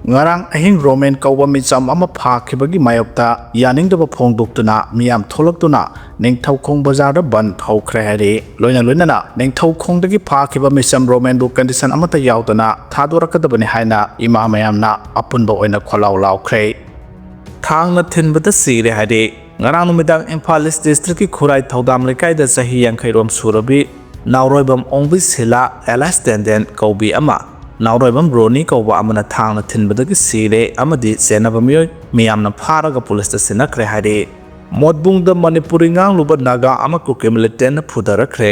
ngarang ahing Roman kauba micham ama phakibagi mayokta yaningdaba phongdoktuna miyam tholaktuna ningthaukhong bazar da Bandh houkhre hari loina ningthaukhongdagi phakiba micham Roman bu condition amata yaudana thadorakadabani haina ima mayamna apunba oina kholaw lawkhre thangna thinbada sire hari ngarang numidang Imphal East District ki Khurai Thodam lekai da sahi 50 rom surabi nawroibam ongbi sila elastenden kaubi ama nawroibam Broni kauba amana thangna thinbadagi sire amadi senaba miyamna pharaga police ta sinakre hari modbungda Manipur ngang luba Naga ama Kuki militant phudarakre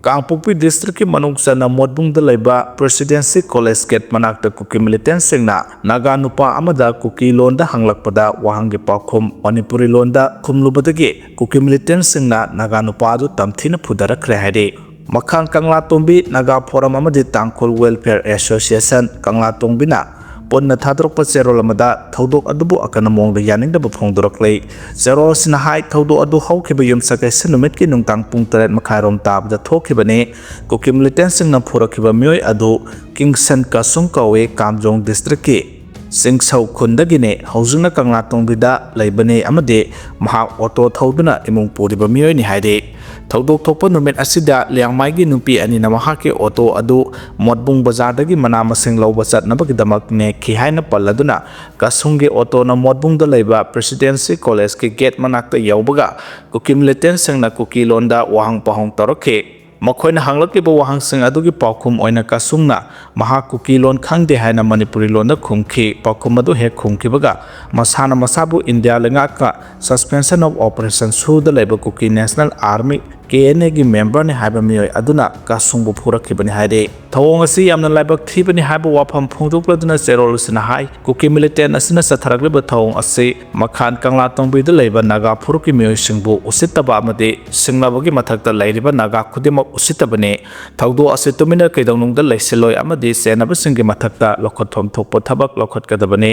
Kangpokpi district ki manungsana modbungda laiba presidency college gate manakta Kuki militant singna Naga nupa amada Kuki londa hanglakpada wahangi pakhum Manipuri londa khumlubadagi Kuki militant singna Naga nupa adu tamthina phudarakre hari Makhang Kangla Tumbi Naga Forum amadi Tangkhul Welfare Association Kangla Tumbina ponna thadrokpa zero lamada thodok adubu akana mongda yaningda phongdoraklei zero sina hai thodok adu haukiba yumsakai sinumit ki nungtang pung 3 makhairom tabda thokibane Kuki militant singna phurakiba myoi adu Kingston Kasung kawe Kamjong district ki Singsau khundagine haujungna Kangla Tungbida leibane amade maha auto thoduna imung puriba myoi ni haide Thodok thokpa numit asida liangmaigi Nupi ani namahake auto adu modbung bazar dagi manamasing lawba chatnabagidamak ne khihaina palladuna Kasungge auto na modbung da leiba presidency college ki gate manakta yaubaga Kuki militant singna Kuki londa wahang pahong torokhe Makhoina hanglakliba wahang sing adugi paukhum oina Kasungna maha Kuki lon khangde haina Manipuri londa khumkhi paukhum adu he khumkhibaga masana masabu India lengaka suspension of operation su da leiba Kuki National Army KNA gi member ni haiba miyoi aduna Kasungbu phurakhibani haide thawong asi yamna laibak thibani haiba wafam phungdokladuna zerol sina hai Kuki militant asina satharagliba thawong asi makhan Kangla Tongbi da leiba Naga phurukki miyoi singbu usittaba amade singlabagi mathakta leiriba Naga khudima usitabane thawdo ase tumina kaidawnungda leisiloi amade senaba singi mathakta lokhothom thokpa thabak lokhotgadabane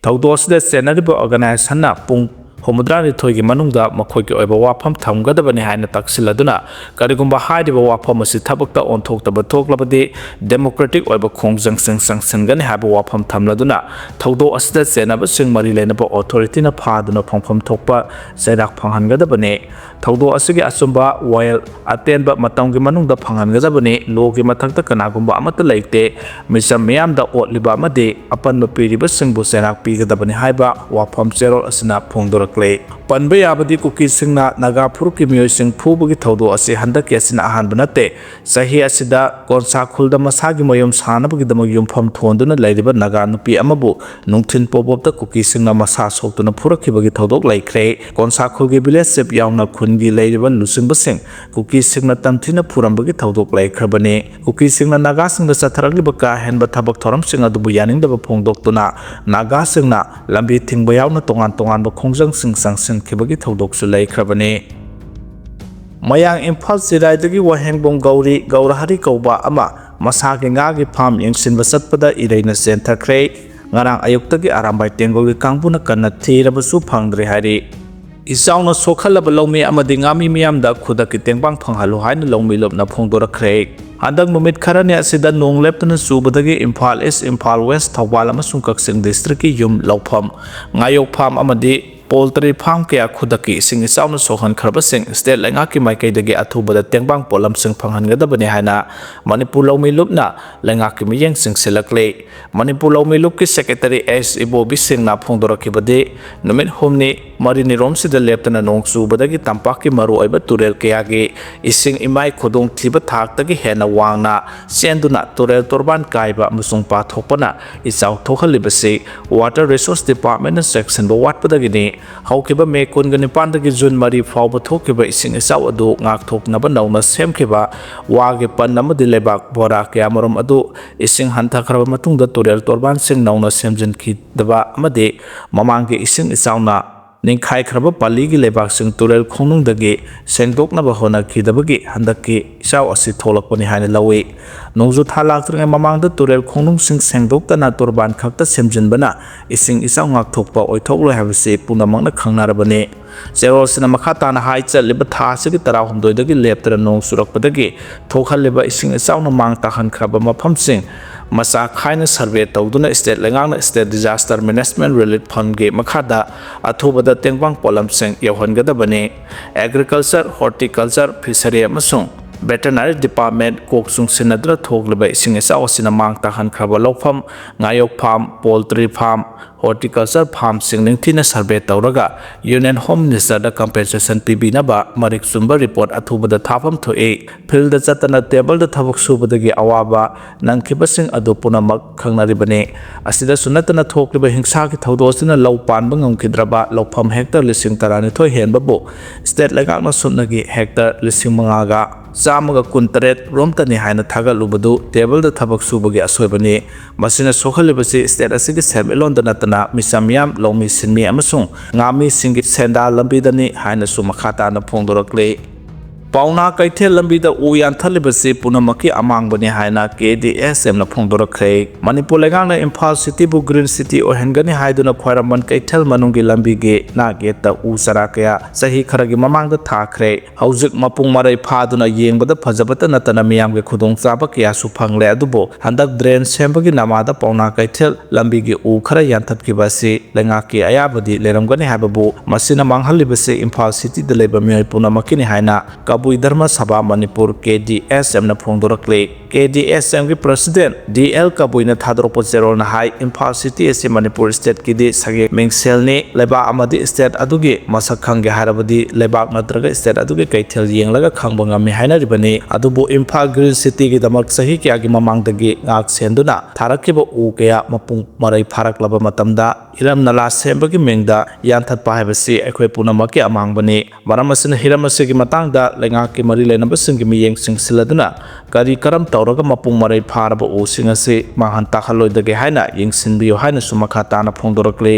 thawdo asida senariba organization na pung Homudrani thoigi manungda makhoigi oiba wafam thamgadabani haina taksiladuna karigumba haideba wafam asi thabakta onthoktaba thoklabadi democratic oiba khongjang sangsangani haiba wafam thamladuna thawdo asida senaba singmari lenaba authority na phaduna phangpham thokpa sairak phanghangadabani thawdo asigi asumba while atenba matamgi manungda phanghangadabani logi mathakta kanagumba amata leikte misam miyamda otliba amade apanba piriba singbu sairak pigadabani haiba wafam zerol asina phongdora Panba yabadi Kuki singna Naga phurukki miyoi sing phubugi thawdo ase handaki asina ahanba nate sahi asida konsa khulda masagi mayum sanabagi damag yumpham thonduna leiriba Naga nupi amabu nungthin pobobda Kuki singna masa soktuna phurakhibagi thawdok laikhre konsa khulgi village sep yauna khungi leiriba lusingba sing Kuki singna tamthina phurambagi thawdok laikhrabane Kuki singna Naga singda satharagliba ka henba thabak thoram sing adubu yaningdaba phongdoktuna Naga singna lambi thingba yauna tongan ba khongjang sing kibagi thodok su laikhrabane mayang Imphal Sirai wahengbong gaurahari kauba ama masagi ngagi farm yengsinba satpada ireina senthakre ngarang ayuktagi arambai tengogi kangbuna kanna thirabasu phangdre hari isauna sokhalaba lawmi amadi ngami miyamda khudaki tengbang phanghalu haina lawmi lobna phongdorakre Handak numit kharani asida nong leptana subadagi Imphal East Imphal West Thawal amasung Kaksing district ki yum lawpham ngayok pham amadi poultry farm kaya khudaki sing isauna sohan kharbasing state lenga ki maikai dagi athubada tengbang polam sing phanghangadabani haina Manipur lawmi lupna lenga ki miyeng sing selakle Manipur lawmi lup ki secretary S Ibobi sing na phongdorakibade numit humni marini romsida leptana nong subadagi tampak ki maru oiba turel kaya gi ising imai khodong thiba thak tagi hena wangna senduna turel torban kaiba amasung pathokpana isau thokhalibase water resource department na section bo watpadagini haukiba me kungani pandagi June mari fawba thokiba ising isau adu ngak thoknaba nauna semkiba wage pan amadi lebak bora kya marom adu ising hanthakhraba matungda turel torban sing nauna semjin khidaba amadi mamangi ising isauna Ningkai khraba paligi lebak sing turel khonungdagi sengdoknaba hona khidabagi handaki isau asi tholakpani haina lawi nongju thalaktrnga mamangda turel khonung sing sengdoktana turban khakta semjinbana ising isau ngak thokpa oithoklo habase punamangna khangnarabane zerosina makhatana haitsa liba thasigi tarahumdoi dagi leptra nong surakpadagi thokhalliba ising isau na mang tahan khraba maphamsing masa khaina survey tawduna state lengang state disaster management relief fund ge makhada athubada tengbang polam sing yohongadabani agriculture horticulture fishery amasung veterinary department koksung sinadra thogleba ising esa osina mang tahan khaba lofam ngayok farm poultry farm horticulture farm singling thina survey tawraga union home minister da compensation pibinaba marik sumba report athubada thapam thoe field da chatana table da thabak subadagi awaba nangkhibasing adu punamak khangnaribane asida sunatana thokleba hingsa ki thodosina law panba ngamkidraba lofam hectare lising tarani thoi henbabu state lagakna sunagi hectare lising mangaga Samaga kuntret romtani haina thagalubadu table da thabak subagi asoibani masina sokhalibasi state asigi selmelon da natana misamyam lomi sinmi amasung ngami singi senda lambidani haina sumakhata na phongdorakle Pauna kaithel lambida uyan thalibasi punamaki amangbani haina KDSM na phongdorakre Manipur lengang na Imphal city bu green city ohengani haiduna khwaraman kaithel manungi lambige na geta u sarakaya sahi kharagi mamangda thakhre haujik mapung marai phaduna yengbada phajabata natana miyamge khudong chaba kya su phangle adubo handak drain sembagi namada pauna kaithel lambige u khara yanthatki basi lengaki ayabadi leramgani hababu masina manghalibasi Imphal city de leba miyai punamaki ni haina Kabui Dharma Sabha Manipur KDSM na phongdorakle KDSM ki president DL Kabui na thadropo zero na hai Imphal city ase Manipur state ki di sage mengsel ni leba amadi state adugi masak khangge harabadi lebak natraga state adugi kaithel yenglaga khangbanga mi haina ribani adubu Imphal green city ki damak sahi kya gi mamang dagi ngak senduna tharakiba u kya mapung marai pharak laba matamda hiram nala sembagi mengda yanthat pahibasi ekhoi punamaki amangbani maramasina hiramase ki matangda lengaki mari lenaba singi miyeng sing siladuna kari karam tawraga mapung marai pharaba u singase mahan takhalloidage haina yengsinbiyo haina sumakhata na phongdorakle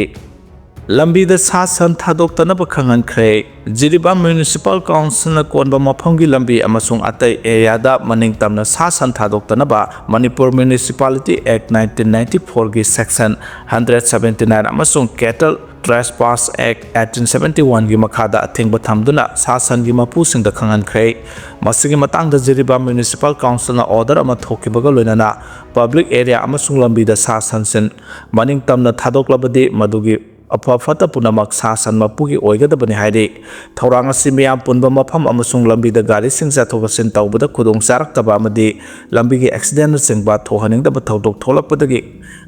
Lambida sasan thadoktanaba khangankre Jiribam Municipal Council na konba maphamgi lambi amasung atai area da maningtamna sasan thadoktanaba Manipur Municipality Act 1994 gi section 179 amasung Cattle Trespass Act 1871 gi makhada athingba thamduna sasan gi mapusing da khangankre masigi matangda Jiribam Municipal Council na order ama thokibaga loinana public area amasung lambi da sasan sin maningtamna thadoklabadi madugi Apafata punamak sasan mapugi oigadabani haide thaurang asi miyam punba mafam amasung lambida gari sing chathogasin tawbada khudong charakhtaba amadi lambigi accident singba thohaningdaba thodok tholakpadagi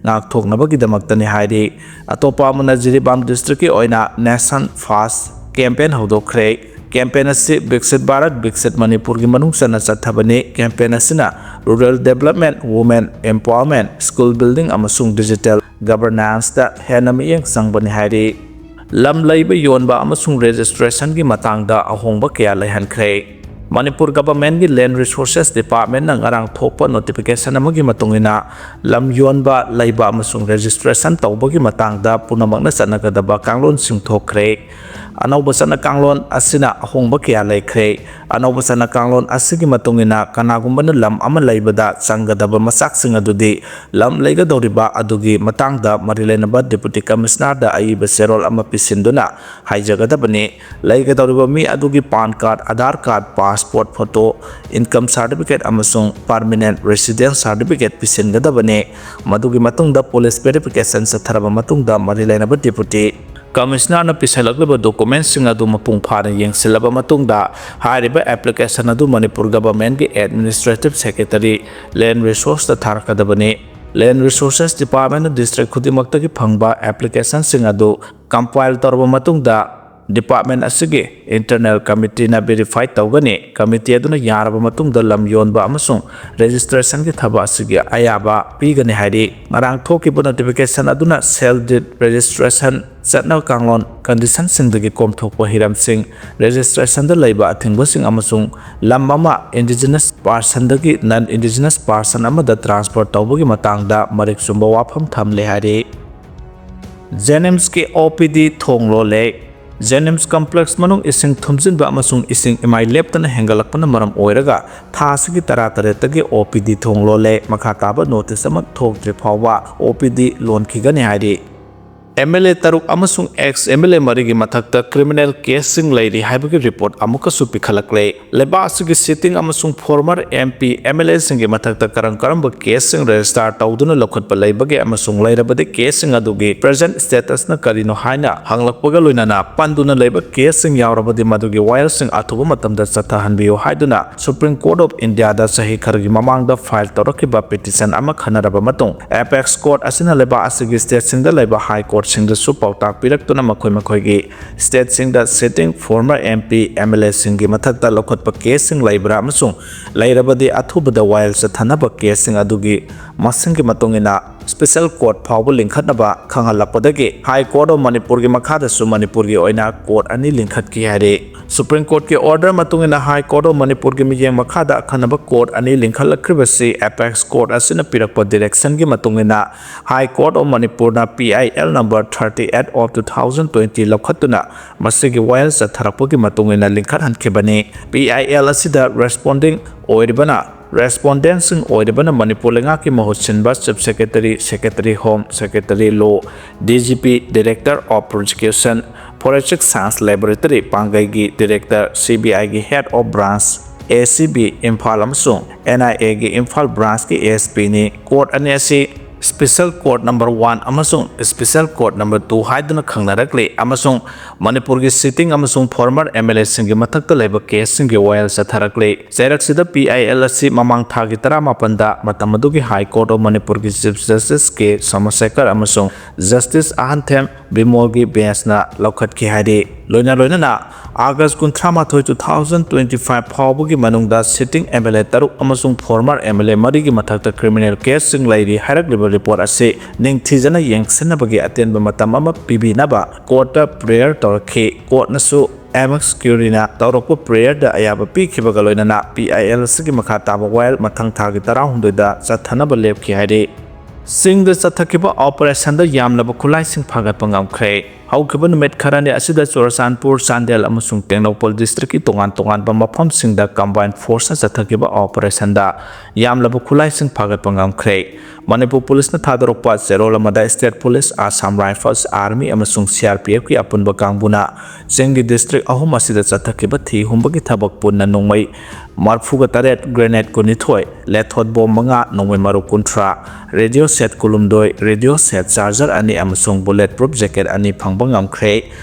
ngak thoknabagi damaktani haide atopa amana Jiribam district ki oina nation fast campaign hodokre campaign asi Biksit Bharat Biksit Manipur gi manung sana chathabani campaign asina rural development women empowerment school building amasung digital governance da henamiyeng sangbani hairi lam laiba yonba amasung registration gi matangda ahongba kya laihankre Manipur government gi land resources department na ngarang thokpa notification amagi matungina lam yonba laiba amasung registration tawbagi matangda punamakna sanagadaba kanglon singthokre anauba sana kanglon asina ahongba kya laikre anauba sana kanglon asigi matungina kanagumbana lam ama laibada sangadaba masak singadudi lam laigadoriba adugi matangda marilenaba deputy commissioner da aiba serol ama pisinduna haijagadabani laigadoriba mi adugi pan card aadhar card passport photo income certificate amasung permanent residence certificate pisingadabani madugi matungda police verification satharaba matungda marilenaba deputy Commissioner na pisalagba documents sing adu mapung phana yengsilaba matungda hariba application adu Manipur government gi administrative secretary land resource ta tharakadabani land resources department district khudimakta gi phangba application sing adu compile torba matungda department asigi internal committee na verify tawgani committee aduna yaraba matungda lam yonba amasung registration gi thaba asigi ayaba pigani hari marang thokiba notification aduna sell deed registration Satnaw kanglon condition sing dagi kom thokpa hiram sing registration da laiba Athingba sing amasung lamama indigenous person dagi non indigenous person amada transfer tawbagi matangda marik sumba wafam thamle hari Jenims ki OPD thonglo le Jenims complex manung ising thumjin ba amasung ising imai leptana hengalakpana maram oiraga thasigi taratagi OPD thonglo le makhataba notice amak thokdri phawa OPD lon khigani hari MLA taruk amasung ex MLA marigi mathakta criminal case sing leiri haibagi report amuka supi khalakle leba asigi sitting amasung former MP MLA singi mathakta karamba case sing register tawduna lokhatpa leibagi amasung leirabadi case sing adugi present status na karino haina hanglakpaga loinana panduna leiba case sing yaurabadi madugi wire sing athuba matamda sathahanbiyo haiduna Supreme Court of India da sahi khargi mamangda file tawrakiba petition ama khanaraba matung apex court asina leba asigi state sing da leba high court sing da su pautak piraktuna makhoi gi state sing da sitting former MP MLA sing gi mathakta lokhatpa case sing leibra amasung leirabadi athubada while sathanaba case sing adugi masing gi matungina special court phawbu linkhatnaba khangalapodagi high court of Manipur gi makhada su Manipur gi oina court ani linkhat ki hare Supreme Court ki order matungina high court of Manipur gi miyeng makhada khanaba court ani linkhalakhribasi apex court asina pirakpa direction gi matungina high court of Manipur na PIL number 38 of 2020 lokhatuna masigi while satharakpagi matungina linkhat hankhibani PIL asida responding oiribana Respondents in Oidabana Manipur Lengaki Mahotsinba Subsecretary, Secretary Home, Secretary Law, DGP, Director of Prosecution, Forensic Science Laboratory, Pangai Director, CBI Head of Branch, ACB, Imphal Amsung, NIA Imphal Branch ASP ni Court Anesi Special Court number 1 amasung Special Court number 2 haiduna khangnarakle amasung Manipur gi sitting amasung former MLA singi mathakta leba case singi while satharakle sida PIL asi mamang thagi tara mapanda matamadu gi High Court of Manipur gi Chief Justice ke Somasekar amasung Justice Ahanthem Bimol gi bench na lokhat ki haide loina na August 2025 phawbu gi manungda sitting MLA taruk amasung former MLA mari gi mathakta criminal case sing lairi hairakliba report ase ningthijana yengsinabagi atenba matam ama pibinaba court prayer torkhe court nasu Amex Curina Tauropo prayer da ayaba pikhibaga loinana PIL sigi makha taba while mathang thagi tara hundoida sathanaba lepki haide Sing the Sathakiba operation the Yamlaba Kulai Sing Pagat Pangam Kray. How given met Karani Asida Sorasanpur Sandel Amusung Tenopol District Tongan Bamapam Sing the combined forces Sathakiba operation da Yamlaba Kulai Sing Pagat Pangam Kray. Manipur Police na Tadaropa Zerola Mada State Police Assam Rifles Army Amusung CRPF ki Apun Bakambuna Sengi District Ahomasida Sathakiba Thi Humbagi Tabak Puna Nongway Marfuga Taret Grenade Kunitoy Lethot Bomb Manga Nongway Maru Kuntra Radio set kulumdoi radio set charger ani amasung bulletproof jacket ani phangbang amkhre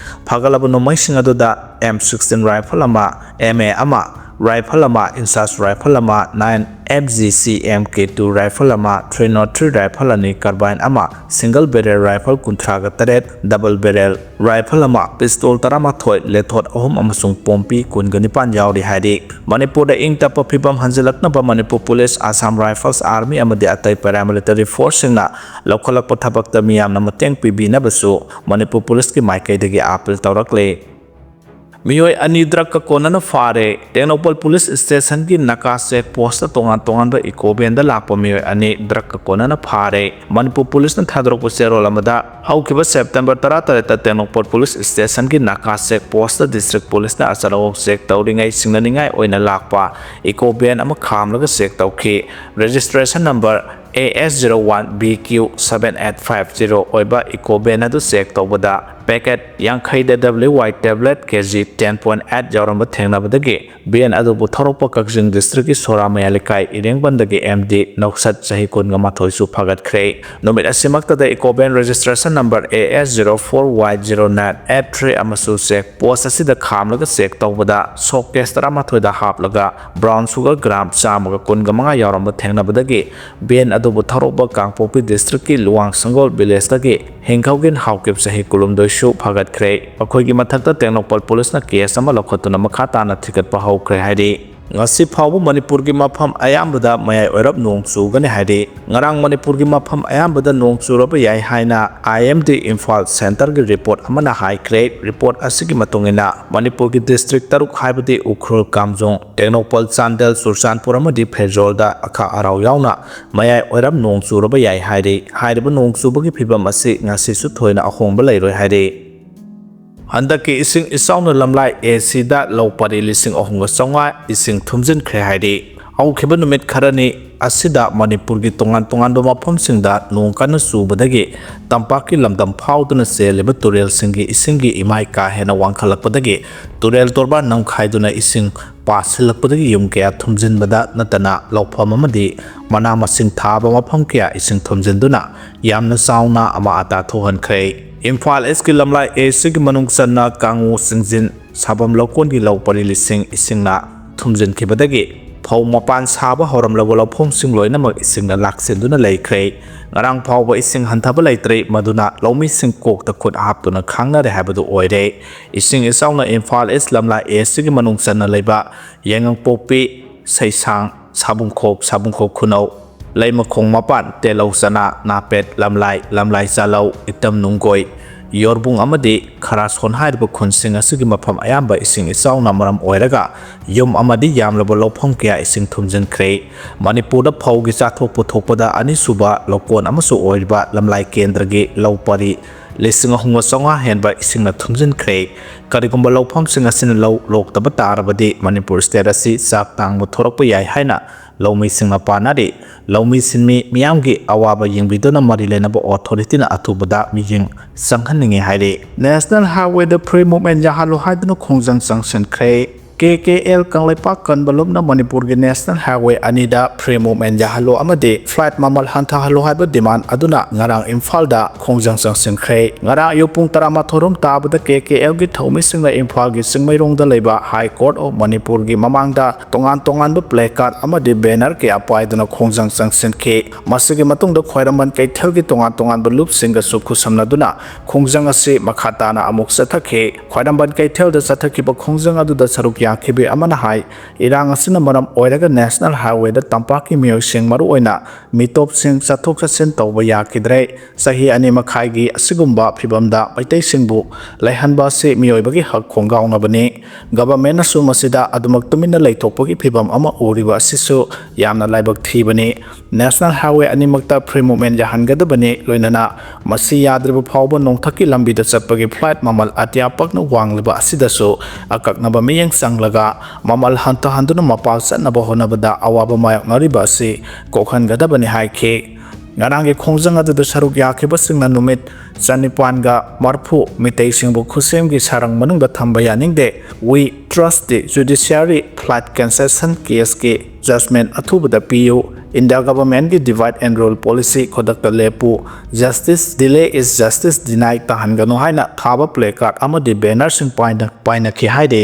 phagalaba nomai singado da M16 rifle ama MA ama rifle ama insas rifle ama 9 FGC MK2 rifle ama 303 rifle ani carbine ama single barrel rifle kuntraga taret double barrel rifle ama pistol tarama thoi lethot ahum amasung pompi kungani pan yauri haidi Manipur da ing tapa phibam hanjalakna ba Manipur Police Assam Rifles Army amadi atai paramilitary force na lokhalak pathabak ta miyam na mateng pibina basu Manipur Police ki maikai dagi appeal tawrakle Miyoi ani drug ka konana phare Tenopal Police Station ki Naga check post tongan ba ikoben da lakpa miyoi ani drug ka konana phare Manipur Police na thadrok po serol amada haukiba September 13 ta Tenopal Police Station ki Naga check post district police na asaraw check tawringai singnaningai oina lakpa ikoben ama khamlaga check tawki registration number AS01BQ7850 oiba ikoben adu check tawbada packet yankhai WY tablet kg 10.8 jaramba thengnabadagi BN adu butharopa kakjing district ki soramaya likai irengbandagi MD noksat sahi konga mathoi su phagat khre nomit asimakta da ikoben registration number AS04Y0983 amasu check post asida khamlaga check tawbada showcase tara mathoi da haplaga brown sugar gram chamaga konga manga yaramba thengnabadagi BN adu butharopa kangpopi district ki luang sangol village dagi hengkhawgin haukip sahi kulumdoi su phagat khre akhoi gi mathakta Tenopal Police na case ama lokhotuna makha tana thikat pa houkhre haidi ngasi phawbu Manipur gi mafam ayambada mayai oirap nong chugani haidi ngarang Manipur gi mafam ayambada nong churaba yai haina IMD Imphal Center gi report amana high grade report asigi matungina Manipur gi district taruk haibadi ukhrul kamjong Tenopal Chandel Sursanpur amadi Phejol da akha arau yauna mayai oirap nong churaba yai haidi hairiba nong chubagi phibam asi ngasi su thoina ahongba leiroi haidi Handaki ising isauna lamlai AC da low pari lising ohunga songa ising thumjin khre haidi ꯍꯧꯈꯤꯕ ꯅꯨꯃꯤꯠ ꯈꯔꯅꯤ ꯑꯁꯤꯗ ꯃꯅꯤꯄꯨꯔꯒꯤ ꯇꯣꯉꯥꯟ ꯇꯣꯉꯥꯟꯕ ꯃꯐꯝꯁꯤꯡꯗ ꯅꯣꯡ ꯀꯟꯅ ꯆꯨꯕꯗꯒꯤ ꯇꯝꯄꯥꯛꯀꯤ ꯂꯝꯗꯝ ꯐꯥꯎꯗꯨꯅ ꯆꯦꯜꯂꯤꯕ ꯇꯨꯔꯦꯜꯁꯤꯡꯒꯤ ꯏꯁꯤꯡꯒꯤ ꯏꯃꯥꯏ ꯀꯥ ꯍꯦꯟꯅ ꯋꯥꯡꯈꯠꯂꯛꯄꯗꯒꯤ ꯇꯨꯔꯦꯜ ꯇꯣꯔꯕꯥꯟ ꯅꯝꯈꯥꯏꯗꯨꯅ ꯏꯁꯤꯡ ꯄꯥꯁꯤꯜꯂꯛꯄꯗꯒꯤ ꯌꯨꯝ ꯀꯌꯥ ꯊꯨꯝꯖꯤꯟꯕꯗ ꯅꯠꯇꯅ ꯂꯧꯐꯝ ꯑꯃꯗꯤ ꯃꯅꯥ ꯃꯁꯤꯡ ꯊꯥꯕ ꯃꯐꯝ ꯀꯌꯥ ꯏꯁꯤꯡ ꯊꯨꯝꯖꯤꯟꯗꯨꯅ ꯌꯥꯝꯅ ꯆꯥꯎꯅ ꯑꯃꯥ ꯑꯇꯥ ꯊꯣꯛꯍꯟꯈ꯭ꯔꯦ꯫ ꯏꯝꯐꯥꯜ ꯏꯁꯀꯤ ꯂꯝꯂꯥꯏ ꯑꯦꯁꯤꯒꯤ ꯃꯅꯨꯡ ꯆꯟꯅ ꯀꯥꯡꯉꯨ ꯆꯤꯡꯖꯤꯟ ꯁꯥꯕꯝ ꯂꯧꯀꯣꯟꯒꯤ ꯂꯧ ꯄꯔꯤ ꯂꯤꯁꯤꯡ ꯏꯁꯤꯡꯅ ꯊꯨꯝꯖꯤꯟꯈꯤꯕꯗꯒꯤ ꯐꯧ ꯃꯄꯥꯟ ꯁꯥꯕ ꯍꯧꯔꯝꯂꯕ ꯂꯧꯐꯝꯁꯤꯡ ꯂꯣꯏꯅꯃꯛ ꯏꯁꯤꯡꯅ ꯂꯥꯛꯁꯤꯟꯗꯨꯅ ꯂꯩꯈ꯭ꯔꯦ꯫ ꯉꯔꯥꯡ ꯐꯥꯎꯕ ꯏꯁꯤꯡ ꯍꯟꯊꯕ ꯂꯩꯇ꯭ꯔꯦ, ꯃꯗꯨꯅ ꯂꯧꯃꯤꯁꯤꯡ ꯀꯣꯛꯇ ꯈꯨꯠ ꯍꯥꯞꯇꯨꯅ ꯈꯥꯡꯅꯔꯦ ꯍꯥꯏꯕꯗꯨ ꯑꯣꯏꯔꯦ꯫ ꯏꯁꯤꯡ ꯏꯆꯥꯎꯅ ꯏꯝꯐꯥꯜ ꯏꯁ ꯂꯝꯂꯥꯏ ꯑꯦꯁꯤꯒꯤ ꯃꯅꯨꯡ ꯆꯟꯅ ꯂꯩꯕ ꯌꯥꯏꯉꯪꯄꯣꯛꯄꯤ, ꯁꯩꯁꯥꯡ, ꯁꯥꯕꯨꯡꯈꯣꯛ ꯈꯨꯅꯧ, ꯂꯩꯃꯈꯣꯡ ꯃꯄꯥꯟ, ꯇꯦꯜꯂꯧ ꯆꯅꯥ, ꯅꯥꯄꯦꯠ, ꯂꯝꯂꯥꯏ ꯆꯥꯂꯧ, ꯏꯇꯝ ꯅꯨꯡꯒꯣꯏ, ꯌꯣꯔꯕꯨꯡ ꯑꯃꯗꯤ ꯈꯔꯥꯁꯣꯟ ꯍꯥꯏꯔꯤꯕ ꯈꯨꯟꯁꯤꯡ ꯑꯁꯤꯒꯤ ꯃꯐꯝ ꯑꯌꯥꯝꯕ ꯏꯁꯤꯡ ꯏꯆꯥꯎꯅ ꯃꯔꯝ ꯑꯣꯏꯔꯒ ꯌꯨꯝ ꯑꯃꯗꯤ ꯌꯥꯝꯂꯕ ꯂꯧꯐꯝ kaya ising ꯊꯨꯝꯖꯤꯟꯈ꯭ꯔꯦ꯫ ꯃꯅꯤꯄꯨꯔꯗ ꯐꯧꯒꯤ ꯆꯥꯊꯣꯛ ꯄꯨꯊꯣꯛꯄꯗ ꯑꯅꯤꯁꯨꯕ ꯂꯧꯀꯣꯟ ꯑꯃꯁꯨ ꯑꯣꯏꯔꯤꯕ ꯂꯝꯂꯥꯏ ꯀꯦꯟꯗ꯭ꯔꯒꯤ ꯂꯧ ꯄꯔꯤ 3,300 ꯍꯦꯟꯕ ꯏꯁꯤꯡꯅ ꯊꯨꯝꯖꯤꯟꯈ꯭ꯔꯦ꯫ ꯀꯔꯤꯒꯨꯝꯕ ꯂꯧꯐꯝꯁꯤꯡ ꯑꯁꯤꯅ ꯂꯧ ꯂꯣꯛꯇꯕ ꯇꯥꯔꯕꯗꯤ ꯃꯅꯤꯄꯨꯔ ꯁ꯭ꯇꯦꯠ ꯑꯁꯤ ꯆꯥꯛ ꯇꯥꯡꯕ ꯊꯣꯔꯛꯄ ꯌꯥꯏ ꯍꯥꯏꯅ ꯂꯧꯃꯤꯁꯤꯡꯅ ꯄꯥꯅꯔꯤ꯫ ꯂꯧꯃꯤ ꯁꯤꯟꯃꯤ ꯃꯤꯌꯥꯝꯒꯤ ꯑꯋꯥꯕ ꯌꯦꯡꯕꯤꯗꯨꯅ ꯃꯔꯤ ꯂꯩꯅꯕ ꯑꯣꯊꯣꯔꯤꯇꯤꯅ ꯑꯊꯨꯕꯗ ꯃꯤꯠꯌꯦꯡ ꯆꯪꯍꯟꯅꯤꯡꯉꯤ ꯍꯥꯏꯔꯤ꯫ ꯅꯦꯁꯅꯦꯜ ꯍꯥꯏꯋꯦꯗ ꯐ꯭ꯔꯤ ꯃꯨꯚꯃꯦꯟꯠ ꯌꯥꯍꯜꯂꯨ ꯍꯥꯏꯗꯨꯅ ꯈꯣꯡꯖꯪ ꯆꯪꯁꯤꯟꯈ꯭ꯔꯦ꯫ KKL ꯀꯪꯂꯩꯄꯥꯛ ꯀꯟꯕꯂꯨꯞꯅ ꯃꯅꯤꯄꯨꯔꯒꯤ ꯅꯦꯁꯅꯦꯜ ꯍꯥꯏꯋꯦ ꯑꯅꯤꯗ ꯐ꯭ꯔꯤ ꯃꯨꯚꯃꯦꯟꯠ ꯌꯥꯍꯜꯂꯨ ꯑꯃꯗꯤ ꯐ꯭ꯂꯥꯏꯠ ꯃꯃꯜ ꯍꯟꯊꯍꯜꯂꯨ ꯍꯥꯏꯕ ꯗꯤꯃꯥꯟ ꯑꯗꯨꯅ ꯉꯔꯥꯡ ꯏꯝꯐꯥꯜꯗ ꯈꯣꯡꯖꯪ ꯆꯪꯁꯤꯟꯈ꯭ꯔꯦ꯫ ꯉꯔꯥꯡ ꯑꯌꯨꯛ ꯄꯨꯡ 11 ꯇꯥꯕꯗ KKLꯒꯤ ꯊꯧꯃꯤꯁꯤꯡꯅ ꯏꯝꯐꯥꯜꯒꯤ ꯆꯤꯡꯃꯩꯔꯣꯡꯗ ꯂꯩꯕ ꯍꯥꯏ ꯀꯣꯔꯠ ꯑꯣꯐ ꯃꯅꯤꯄꯨꯔꯒꯤ ꯃꯃꯥꯡꯗ ꯇꯣꯉꯥꯟꯕ ꯄ꯭ꯂꯦꯀꯥꯔꯗ ꯑꯃꯗꯤ ꯕꯦꯅꯔ kaya ꯄꯥꯏꯗꯨꯅ ꯈꯣꯡꯖꯪ ꯆꯪꯁꯤꯟꯈꯤ꯫ ꯃꯁꯤꯒꯤ ꯃꯇꯨꯡꯗ ꯈ꯭ꯋꯥꯏꯔꯝꯕꯟ ꯀꯩꯊꯦꯜꯒꯤ ꯇꯣꯉꯥꯟꯕ ꯂꯨꯞꯁꯤꯡꯒꯁꯨ ꯈꯨꯠꯁꯝꯅꯗꯨꯅ ꯈꯣꯡꯖꯪ ꯑꯁꯤ ꯃꯈꯥ ꯇꯥꯅ ꯑꯃꯨꯛ ꯆꯠꯊꯈꯤ꯫ ꯈ꯭ꯋꯥꯏꯔꯝꯕꯟ ꯀꯩꯊꯦꯜꯗ ꯆꯠꯊꯈꯤꯕ ꯈꯣꯡꯖꯪ ꯑꯗꯨꯗ ꯁꯔꯨꯛ ꯌꯥꯈꯤꯕ ꯑꯃꯅ ꯍꯥꯏ ꯏꯔꯥꯡ ꯑꯁꯤꯅ ꯃꯔꯝ ꯑꯣꯏꯔꯒ ꯅꯦꯁꯅꯦꯜ ꯍꯥꯏꯋꯦꯗ ꯇꯝꯄꯥꯛꯀꯤ ꯃꯤꯑꯣꯏꯁꯤꯡ ꯃꯔꯨꯑꯣꯏꯅ ꯃꯤꯇꯣꯞꯁꯤꯡ ꯆꯠꯊꯣꯛ ꯆꯠꯁꯤꯟ ꯇꯧꯕ ꯌꯥꯈꯤꯗ꯭ꯔꯦ꯫ ꯆꯍꯤ 2.5ꯒꯤ ꯑꯁꯤꯒꯨꯝꯕ ꯐꯤꯚꯝꯗ ꯃꯩꯇꯩꯁꯤꯡꯕꯨ ꯂꯩꯍꯟꯕ ꯑꯁꯤ ꯃꯤꯑꯣꯏꯕꯒꯤ ꯍꯛ ꯈꯣꯡꯒꯥꯎꯅꯕꯅꯤ꯫ ꯒꯚꯔꯟꯃꯦꯟꯠꯅꯁꯨ ꯃꯁꯤꯗ ꯑꯗꯨꯃꯛ ꯇꯨꯃꯤꯟꯅ ꯂꯩꯊꯣꯛꯄꯒꯤ ꯐꯤꯚꯝ ꯑꯃ ꯎꯔꯤꯕ ꯑꯁꯤꯁꯨ ꯌꯥꯝꯅ ꯂꯥꯏꯕꯛ ꯊꯤꯕꯅꯤ꯫ ꯅꯦꯁꯅꯦꯜ ꯍꯥꯏꯋꯦ ꯑꯅꯤꯃꯛꯇ ꯐ꯭ꯔꯤ ꯃꯨꯚꯃꯦꯟꯠ ꯌꯥꯍꯟꯒꯗꯕꯅꯤ, ꯂꯣꯏꯅꯅ ꯃꯁꯤ ꯌꯥꯗ꯭ꯔꯤꯕ ꯐꯥꯎꯕ ꯅꯣꯡꯊꯛꯀꯤ ꯂꯝꯕꯤꯗ ꯆꯠꯄꯒꯤ ꯐ꯭ꯂꯥꯏꯠ ꯃꯃꯜ ꯑꯇꯤꯌꯥ ꯄꯛꯅ ꯋꯥꯡꯂꯤꯕ ꯑꯁꯤꯗꯁꯨ ꯑꯀꯛꯅꯕ ꯃꯤꯠꯌꯦꯡ ꯆꯪꯂꯒ ꯃꯃꯜ ꯍꯟꯊꯍꯟꯗꯨꯅ ꯃꯄꯥꯜ ꯆꯠꯅꯕ ꯍꯣꯠꯅꯕꯗ ꯑꯋꯥꯕ ꯃꯥꯌꯣꯛꯅꯔꯤꯕ ꯑꯁꯤ ꯀꯣꯛꯍꯟꯒꯗꯕꯅꯤ ꯍꯥꯏꯈꯤ꯫ ꯉꯔꯥꯡꯒꯤ ꯈꯣꯡꯖꯪ ꯑꯗꯨꯗ ꯁꯔꯨꯛ ꯌꯥꯈꯤꯕꯁꯤꯡꯅ ꯅꯨꯃꯤꯠ 930 ꯃꯤꯇꯩꯁꯤꯡꯕꯨ ꯈꯨꯠꯁꯦꯝꯒꯤ ꯁꯥꯔꯪ ꯃꯅꯨꯡꯗ ꯊꯝꯕ ꯌꯥꯅꯤꯡꯗꯦ, ꯋꯤ ꯇ꯭ꯔꯁꯠ ꯗꯤ ꯖꯨꯗꯤꯁꯤꯌꯥꯔꯤ ꯐ꯭ꯂꯥꯏꯠ ꯀꯦꯟꯁꯦꯁꯟ ꯀꯦꯁꯀꯤ ꯖꯖꯃꯦꯟꯠ ꯑꯊꯨꯕꯗ ꯄꯤꯌꯨ, ꯏꯟꯗꯤꯌꯥ ꯒꯚꯔꯟꯃꯦꯟꯠꯀꯤ ꯗꯤꯚꯥꯏꯗ ꯑꯦꯟड ꯔꯨꯜ ꯄꯣꯂꯤꯁꯤ ꯈꯨꯗꯛꯇ ꯂꯦꯞꯄꯨ, ꯖꯁꯇꯤꯁ ꯗꯤꯂꯦ ꯏꯖ ꯖꯁꯇꯤꯁ ꯗꯤꯅꯥꯏ ꯇꯥꯍꯟꯒꯅꯨ ꯍꯥꯏꯅ ꯊꯥꯕ ꯄ꯭ꯂꯦꯀꯥꯔꯗ ꯑꯃꯗꯤ ꯕꯦꯅꯔꯁꯤꯡ ꯄꯥꯏꯅꯈꯤ ꯍꯥꯏꯔꯤ꯫